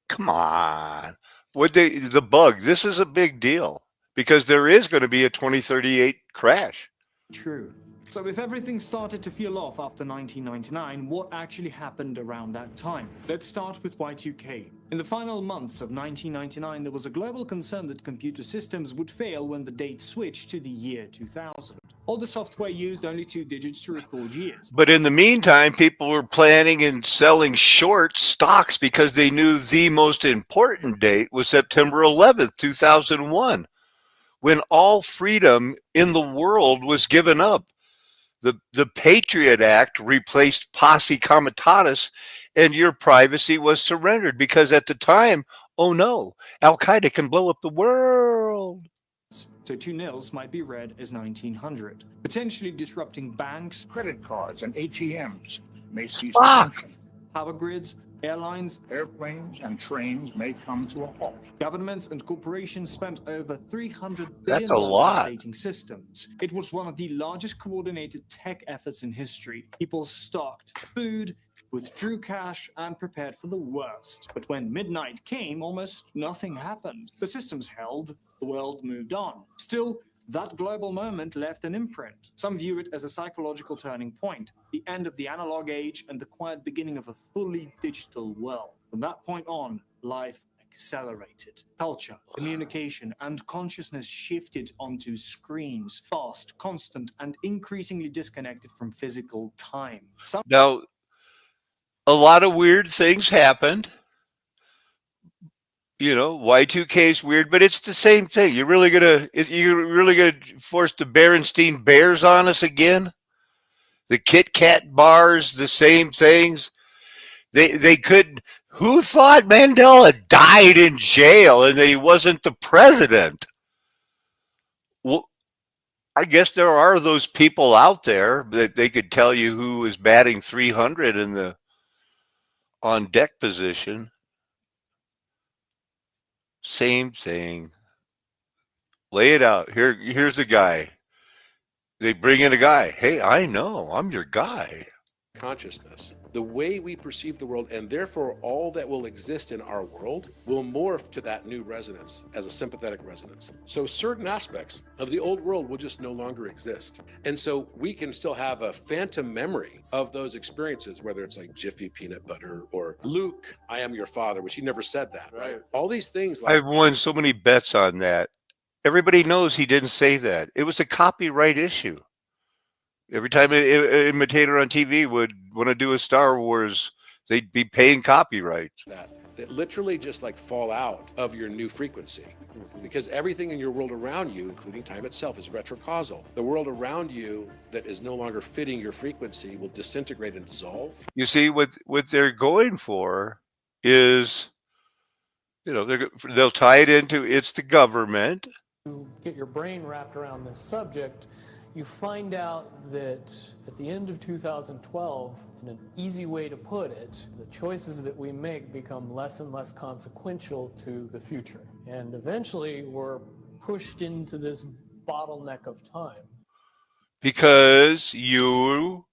come on. The bug, this is a big deal because there is going to be a 2038 crash. True. So if everything started to feel off after 1999, what actually happened around that time? Let's start with Y2K. In the final months of 1999, there was a global concern that computer systems would fail when the date switched to the year 2000. All the software used only 2 digits to record years. But in the meantime, people were planning and selling short stocks because they knew the most important date was September 11th, 2001, when all freedom in the world was given up. The Patriot Act replaced posse comitatus, and your privacy was surrendered because at the time, oh no, Al-Qaeda can blow up the world. So 2 nils might be read as 1900, potentially disrupting banks, credit cards, and ATMs may cease Fuck. to function. power grids, airlines, Airplanes and trains may come to a halt. governments and corporations spent over $300 billion That's a lot. updating systems. It was one of the largest coordinated tech efforts in history. People stocked food, withdrew cash, and prepared for the worst. But when midnight came, almost nothing happened. The systems held, the world moved on. Still, that global moment left an imprint. Some view it as a psychological turning point, the end of the analog age and the quiet beginning of a fully digital world. From that point on, life accelerated. Culture, communication, and consciousness shifted onto screens, fast, constant, and increasingly disconnected from physical time. Now, a lot of weird things happened. You know, Y2K is weird, but it's the same thing. You're really gonna force the Berenstein Bears on us again? The Kit Kat bars, the same things. They could. Who thought Mandela died in jail and that he wasn't the president? Well, I guess there are those people out there that they could tell you who was batting 300 in the on deck position. Same thing. Lay it out. Here's the guy. They bring in a guy. Hey, I know. I'm your guy. Consciousness, the way we perceive the world, and therefore all that will exist in our world will morph to that new resonance as a sympathetic resonance. So certain aspects of the old world will just no longer exist. And so we can still have a phantom memory of those experiences, whether it's like Jiffy peanut butter or Luke, I am your father, which he never said that, right? All these things like I've won so many bets on that. Everybody knows he didn't say that. It was a copyright issue. Every time an imitator on TV would want to do a Star Wars, they'd be paying copyright. that literally just like fall out of your new frequency, because everything in your world around you, including time itself, is retrocausal. The world around you that is no longer fitting your frequency will disintegrate and dissolve. You see, what they're going for is, you know, they'll tie it into it's the government. To get your brain wrapped around this subject, you find out that at the end of 2012, in an easy way to put it, the choices that we make become less and less consequential to the future. And eventually we're pushed into this bottleneck of time. Because you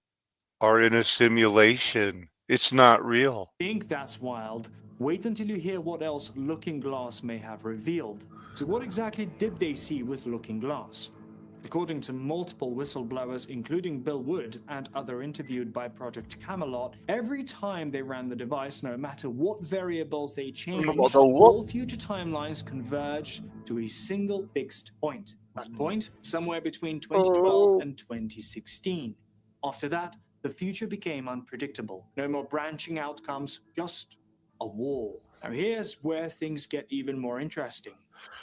are in a simulation. It's not real. Think that's wild? Wait until you hear what else Looking Glass may have revealed. So what exactly did they see with Looking Glass? According to multiple whistleblowers, including Bill Wood and other interviewed by Project Camelot, every time they ran the device, no matter what variables they changed, all future timelines converged to a single fixed point. That point, somewhere between 2012 and 2016. After that, the future became unpredictable. No more branching outcomes, just a wall. Now here's where things get even more interesting.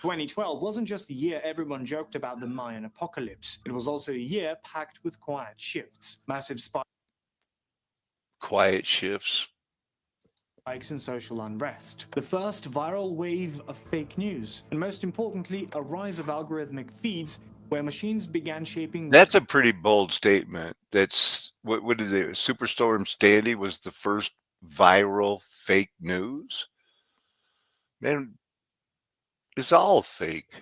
2012 wasn't just the year everyone joked about the Mayan apocalypse. It was also a year packed with quiet shifts, massive Quiet shifts. spikes in social unrest, the first viral wave of fake news, and most importantly, a rise of algorithmic feeds where machines began shaping. That's a pretty bold statement. That's what did they? Superstorm Sandy was the first viral fake news. Man, it's all fake.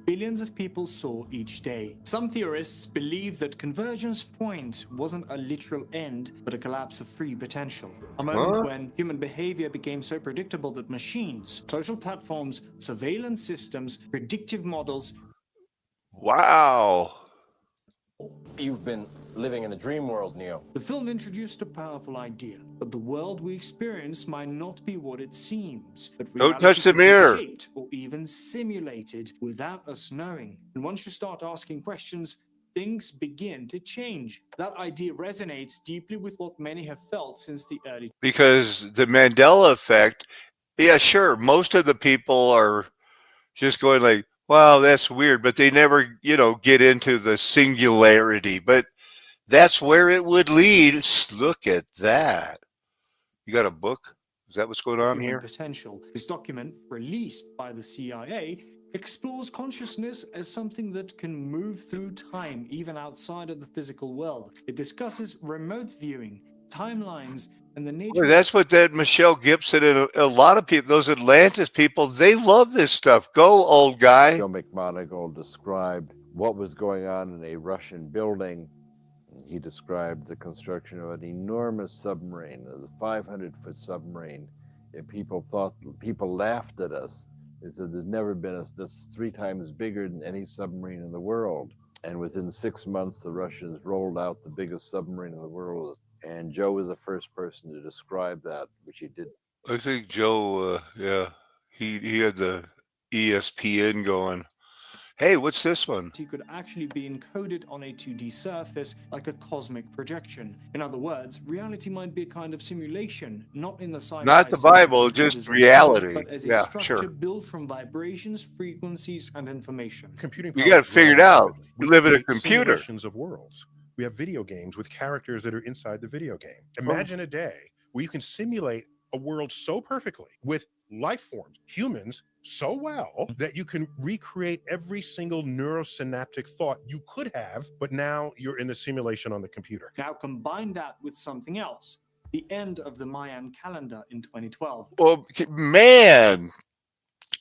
Billions of people saw each day. Some theorists believe that Convergence Point wasn't a literal end, but a collapse of free potential. A moment when human behavior became so predictable that machines, social platforms, surveillance systems, predictive models. Wow. You've been living in a dream world, Neo. The film introduced a powerful idea, but the world we experience might not be what it seems. That Don't touch the reality could be mirror. shaped or even simulated without us knowing. And once you start asking questions, things begin to change. That idea resonates deeply with what many have felt since the early. Because the Mandela effect, yeah, sure, most of the people are just going like, wow, that's weird, but they never, get into the singularity. But that's where it would lead. Look at that. You got a book? Is that what's going on Human here? potential. This document, released by the CIA, explores consciousness as something that can move through time, even outside of the physical world. It discusses remote viewing, timelines, and the nature. Boy, that's what that Michelle Gibson and a lot of people, those Atlantis people, they love this stuff. Go, old guy. Joe McMoneagle described what was going on in a Russian building. He described the construction of an enormous submarine, a 500-foot submarine. And people laughed at us. They said there's never been this 3 times bigger than any submarine in the world. And within 6 months, the Russians rolled out the biggest submarine in the world. And Joe was the first person to describe that, which he did. I think Joe, he had the ESPN going. Hey, what's this one? He could actually be encoded on a 2D surface like a cosmic projection. In other words, reality might be a kind of simulation, not in the sci-fi Not the sense Bible, of just computers reality. but as a Yeah, structure sure. built from vibrations, frequencies, and information. Computing You power got to is figure it growing out. rapidly. You We live in a create computer. simulations of worlds. We have video games with characters that are inside the video game. Imagine a day where you can simulate a world so perfectly with life forms, humans, so well that you can recreate every single neurosynaptic thought you could have, but now you're in the simulation on the computer. Now combine that with something else, the end of the Mayan calendar in 2012. Well, man,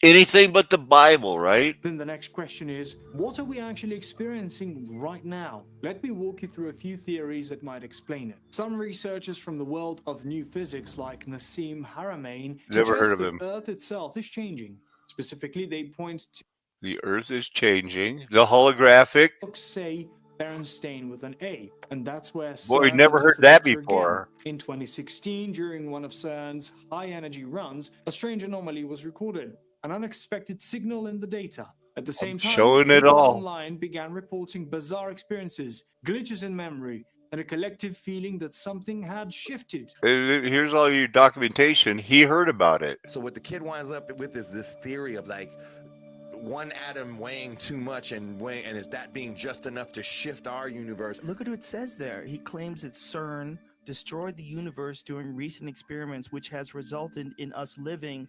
anything but the Bible, right? Then the next question is, what are we actually experiencing right now? Let me walk you through a few theories that might explain it. Some researchers from the world of new physics like Nassim Haramein Never heard suggest of that him. Earth itself is changing. Specifically, they point to The Earth is changing. The holographic. say Berenstain with an A, and that's where Boy, we CERN never enters heard the that picture before. again. In 2016, during one of CERN's high-energy runs, a strange anomaly was recorded, an unexpected signal in the data. At the same time, showing it people all. online began reporting bizarre experiences, glitches in memory, and a collective feeling that something had shifted. Here's all your documentation. He heard about it. So what the kid winds up with is this theory of like one atom weighing too much and is that being just enough to shift our universe. Look at what it says there. He claims that CERN destroyed the universe during recent experiments, which has resulted in us living.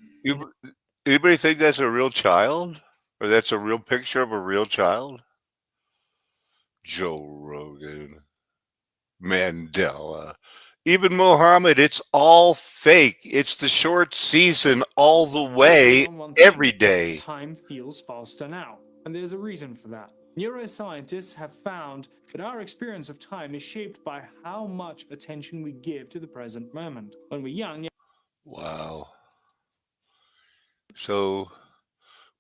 Anybody think that's a real child? Or that's a real picture of a real child? Joe Rogan, Mandela, even Muhammad, it's all fake. It's the short season all the way, On one thing, every day. time feels faster now, and there's a reason for that. Neuroscientists have found that our experience of time is shaped by how much attention we give to the present moment. When we're young, Wow. So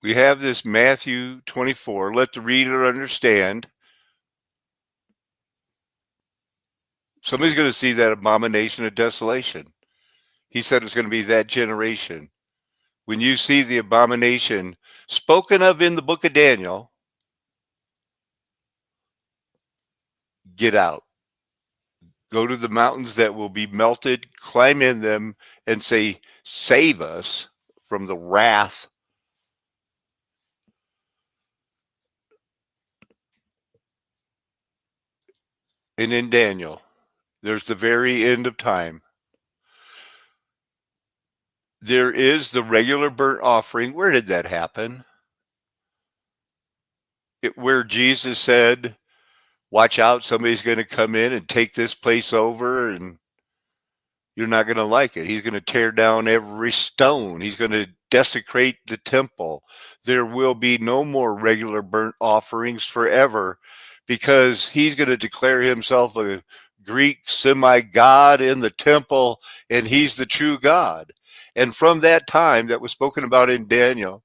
we have this Matthew 24. Let the reader understand. Somebody's going to see that abomination of desolation. He said it's going to be that generation. When you see the abomination spoken of in the book of Daniel, get out. Go to the mountains that will be melted, climb in them, and say, save us from the wrath. And in Daniel, there's the very end of time. There is the regular burnt offering. Where did that happen? Where Jesus said, watch out, somebody's going to come in and take this place over, and you're not going to like it. He's going to tear down every stone. He's going to desecrate the temple. There will be no more regular burnt offerings forever, because he's going to declare himself a Greek semi-god in the temple, and he's the true God. And from that time that was spoken about in Daniel,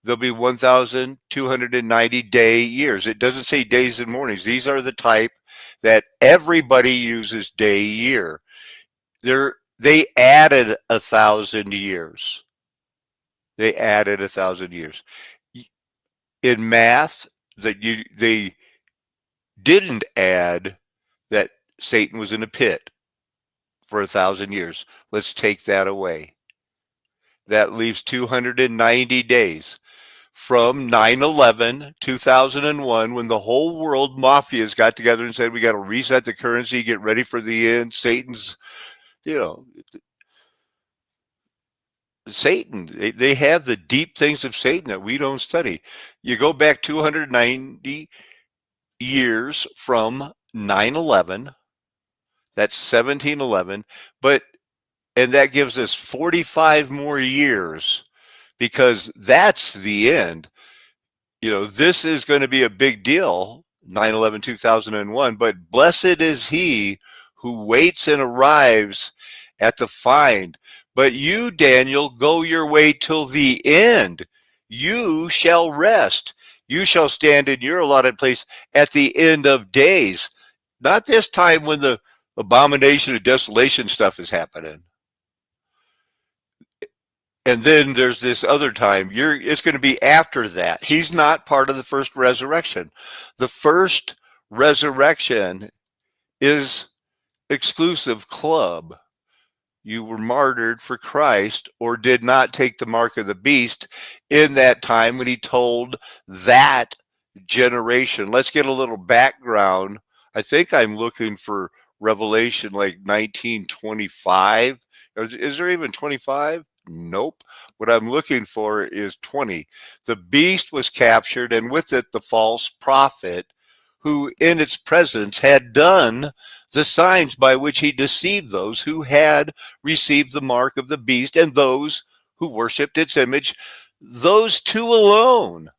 there'll be 1,290 day years. It doesn't say days and mornings. These are the type that everybody uses day year. They added 1,000 years. They added 1,000 years. In math, they didn't add that Satan was in a pit for 1,000 years. Let's take that away. That leaves 290 days. From 9/11, 2001, when the whole world mafias got together and said, we got to reset the currency, get ready for the end. Satan's, Satan, they have the deep things of Satan that we don't study. You go back 290 years from 9/11, that's 1711, and that gives us 45 more years, because that's the end. This is going to be a big deal, 9/11, 2001, but blessed is he who waits and arrives at the find. But you, Daniel, go your way till the end. You shall rest. You shall stand in your allotted place at the end of days. Not this time when the abomination of desolation stuff is happening. And then there's this other time. It's going to be after that. He's not part of the first resurrection. The first resurrection is exclusive club. You were martyred for Christ or did not take the mark of the beast in that time when he told that generation. Let's get a little background. I think I'm looking for Revelation like 1925. Is there even 25? Nope. What I'm looking for is 20. The beast was captured, and with it the false prophet, who in its presence had done the signs by which he deceived those who had received the mark of the beast and those who worshiped its image. Those two alone.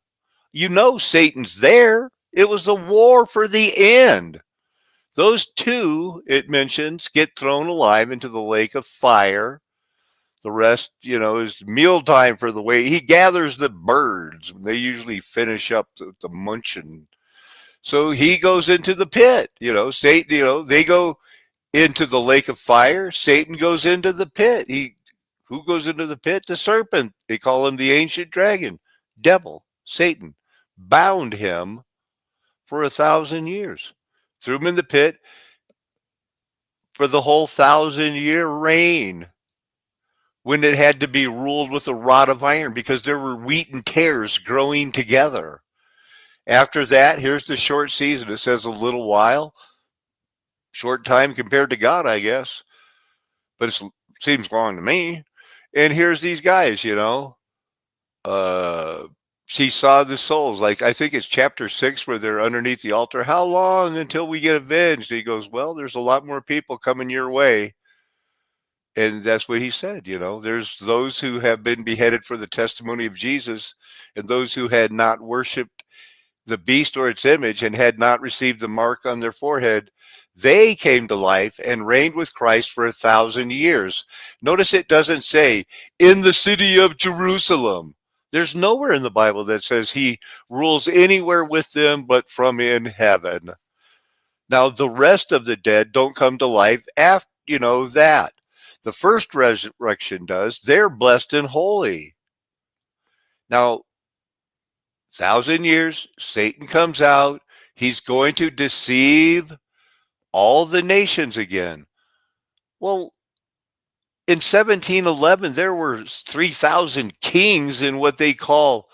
Satan's there. It was a war for the end. Those two, it mentions, get thrown alive into the lake of fire. The rest, is mealtime for the way he gathers the birds. They usually finish up the munching. So he goes into the pit. Satan, they go into the lake of fire. Satan goes into the pit. Who goes into the pit? The serpent. They call him the ancient dragon, devil, Satan. Bound him for 1,000 years. Threw him in the pit for the whole 1,000-year reign, when it had to be ruled with a rod of iron because there were wheat and tares growing together. After that, here's the short season. It says a little while. Short time compared to God, I guess. But it seems long to me. And here's these guys, she saw the souls. Like, I think it's chapter 6 where they're underneath the altar. How long until we get avenged? He goes, well, there's a lot more people coming your way. And that's what he said. There's those who have been beheaded for the testimony of Jesus, and those who had not worshiped the beast or its image and had not received the mark on their forehead. They came to life and reigned with Christ for 1,000 years. Notice it doesn't say in the city of Jerusalem. There's nowhere in the Bible that says he rules anywhere with them but from in heaven. Now, the rest of the dead don't come to life after, that. The first resurrection does. They're blessed and holy. Now, 1,000 years, Satan comes out. He's going to deceive all the nations again. Well, in 1711, there were 3,000 kings in what they call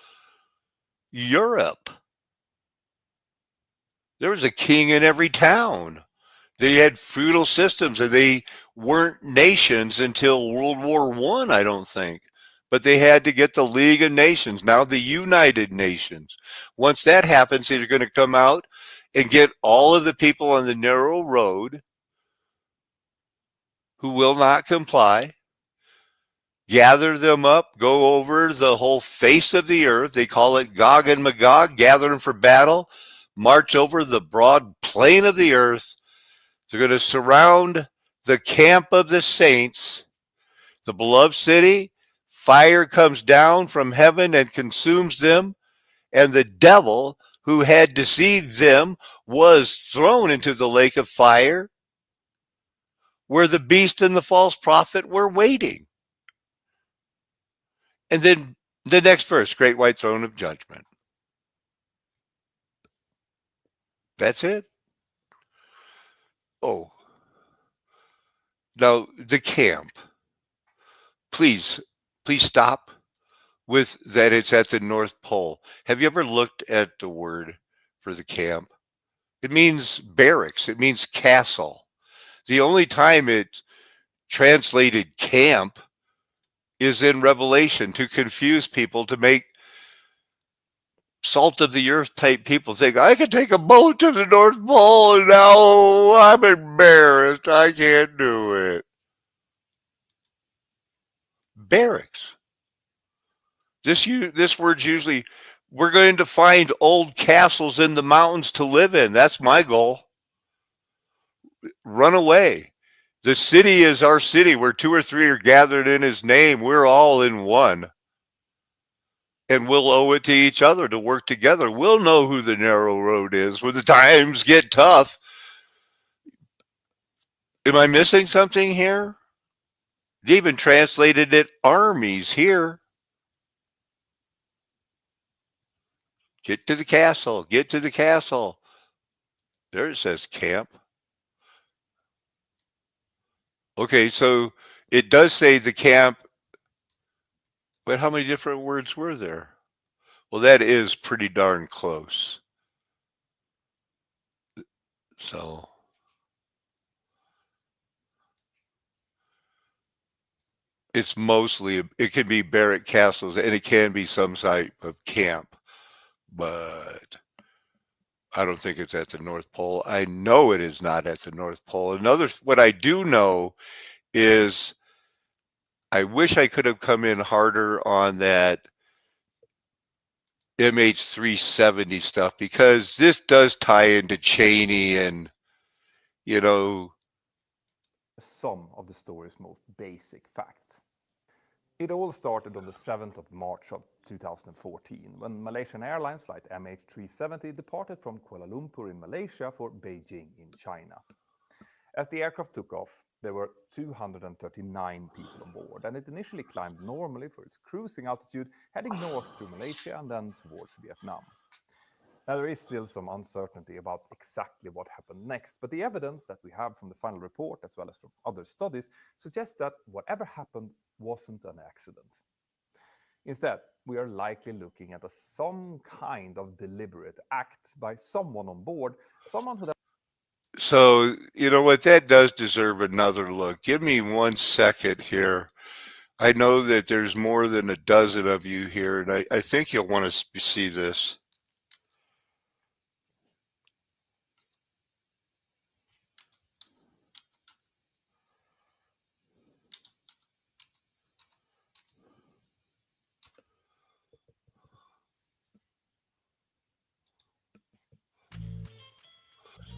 Europe. There was a king in every town. They had feudal systems, and they weren't nations until World War I don't think. But they had to get the League of Nations, now the United Nations. Once that happens, they're going to come out and get all of the people on the narrow road who will not comply, gather them up, go over the whole face of the earth. They call it Gog and Magog, gather them for battle, march over the broad plain of the earth. They're going to surround the camp of the saints, the beloved city. Fire comes down from heaven and consumes them, and the devil who had deceived them was thrown into the lake of fire where the beast and the false prophet were waiting. And then the next verse, great white throne of judgment. That's it. Oh, now the camp. Please stop with that it's at the North Pole. Have you ever looked at the word for the camp? It means barracks. It means castle. The only time it's translated camp is in Revelation to confuse people, to make salt of the earth type people think, I can take a boat to the North Pole and now I'm embarrassed. I can't do it. Barracks. This word's usually, we're going to find old castles in the mountains to live in. That's my goal. Run away. The city is our city where 2 or 3 are gathered in his name. We're all in one. And we'll owe it to each other to work together. We'll know who the narrow road is when the times get tough. Am I missing something here? They even translated it armies here. Get to the castle. Get to the castle. There it says camp. Okay, so it does say the camp, but how many different words were there? Well, that is pretty darn close. So it's mostly, it can be barrack castles and it can be some type of camp, but I don't think it's at the North Pole. I know it is not at the North Pole. What I do know is I wish I could have come in harder on that MH370 stuff, because this does tie into Cheney and, some of the story's most basic facts. It all started on the 7th of March of 2014 when Malaysian Airlines flight MH370 departed from Kuala Lumpur in Malaysia for Beijing in China. As the aircraft took off, there were 239 people on board, and it initially climbed normally for its cruising altitude, heading north through Malaysia and then towards Vietnam. Now, there is still some uncertainty about exactly what happened next, but the evidence that we have from the final report, as well as from other studies, suggests that whatever happened wasn't an accident. Instead, we are likely looking at some kind of deliberate act by someone on board, someone who... So, you know what, that does deserve another look. Give me 1 second here. I know that there's more than a dozen of you here, and I think you'll want to see this.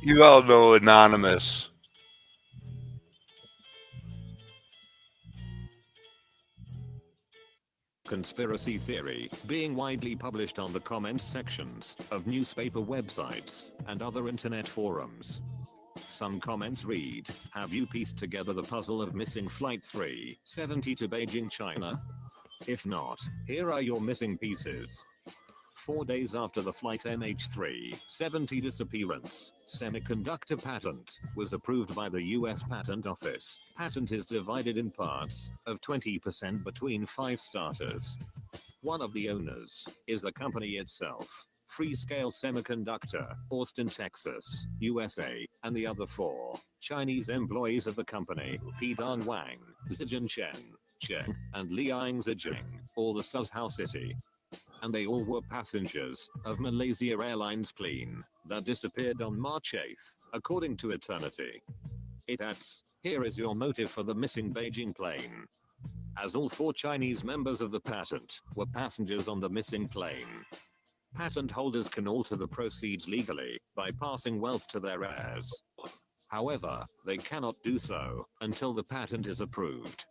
You all know Anonymous. Conspiracy theory being widely published on the comments sections of newspaper websites and other internet forums. Some comments read, "Have you pieced together the puzzle of missing Flight 370 to Beijing, China? If not, here are your missing pieces." 4 days after the flight MH370 disappearance, semiconductor patent was approved by the US Patent Office. Patent is divided in parts of 20% between 5 starters. One of the owners is the company itself, Freescale Semiconductor, Austin, Texas, USA, and the other 4 Chinese employees of the company, Pidan Wang, Zijin Cheng, and Liang Zijing, all the Suzhou City. And they all were passengers of Malaysia Airlines plane that disappeared on March 8th, according to Eternity. It adds, "Here is your motive for the missing Beijing plane." As all 4 Chinese members of the patent were passengers on the missing plane. Patent holders can alter the proceeds legally by passing wealth to their heirs. However, they cannot do so until the patent is approved.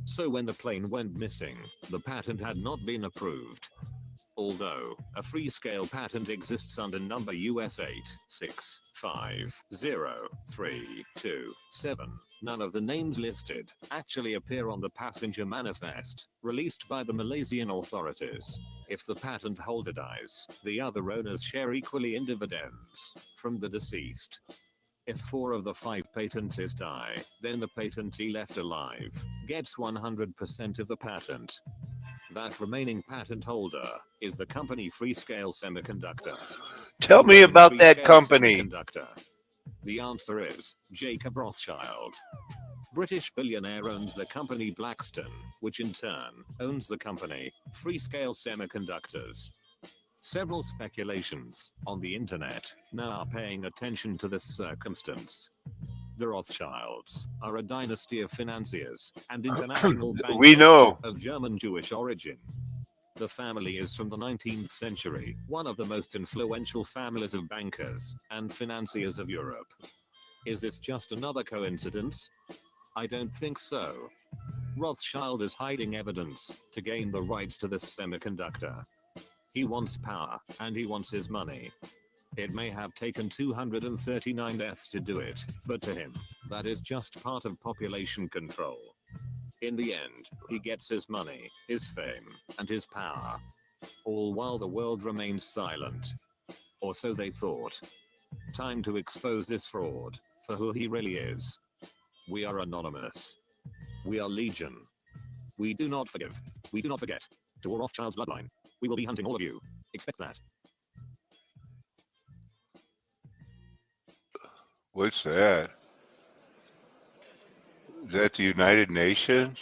So when the plane went missing, the patent had not been approved. Although a Freescale patent exists under number US 8650327, none of the names listed actually appear on the passenger manifest released by the Malaysian authorities. If the patent holder dies, the other owners share equally in dividends from the deceased. If 4 of the 5 patentees die, then the patentee left alive gets 100% of the patent. That remaining patent holder is the company Freescale Semiconductor. Tell me about that company. The answer is Jacob Rothschild. British billionaire owns the company Blackstone, which in turn owns the company Freescale Semiconductors. Several speculations on the internet now are paying attention to this circumstance. The Rothschilds are a dynasty of financiers and international We know. bankers of German Jewish origin. The family is from the 19th century, one of the most influential families of bankers and financiers of Europe. Is this just another coincidence? I don't think so. Rothschild is hiding evidence to gain the rights to this semiconductor. He wants power, and he wants his money. It may have taken 239 deaths to do it, but to him, that is just part of population control. In the end, he gets his money, his fame, and his power. All while the world remains silent. Or so they thought. Time to expose this fraud for who he really is. We are anonymous. We are legion. We do not forgive. We do not forget. To all Rothschild's bloodline, we will be hunting all of you. Expect that. What's that? Is that the United Nations?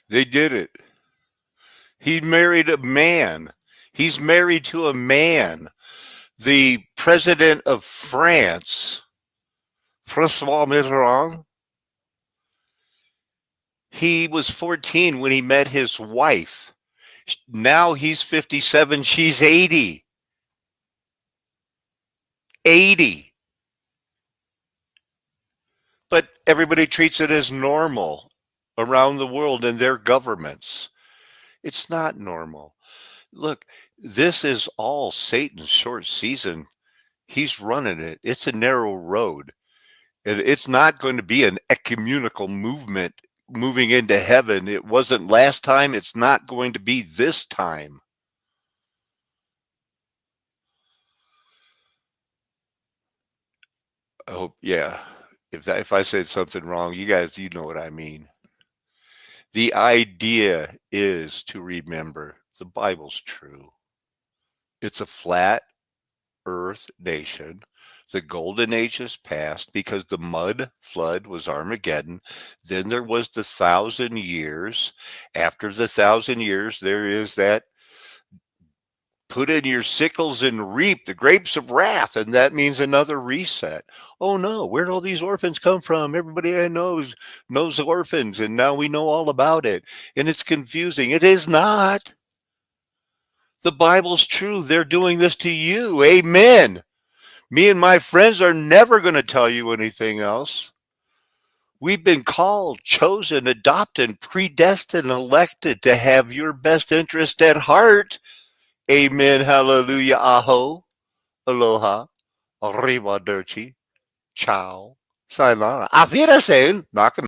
They did it. He married a man. He's married to a man. The president of France, François Mitterrand, he was 14 when he met his wife. Now he's 57. She's 80. 80. But everybody treats it as normal around the world in their governments. It's not normal. Look, this is all Satan's short season. He's running it. It's a narrow road. And it's not going to be an ecumenical movement moving into heaven. It wasn't last time. It's not going to be this time. Oh, yeah. If I said something wrong, you guys, you know what I mean. The idea is to remember the Bible's true. It's a flat earth nation. The golden age is past because the mud flood was Armageddon. Then there was the 1,000 years. After the 1,000 years, there is that put in your sickles and reap the grapes of wrath, and that means another reset. Oh no, where'd all these orphans come from? Everybody I know knows orphans, and now we know all about it. And it's confusing. It is not. The Bible's true. They're doing this to you. Amen. Me and my friends are never going to tell you anything else. We've been called, chosen, adopted, predestined, elected to have your best interest at heart. Amen. Hallelujah. Aho. Aloha. Arrivederci. Ciao. Sayonara. Auf Wiedersehen. Knock 'em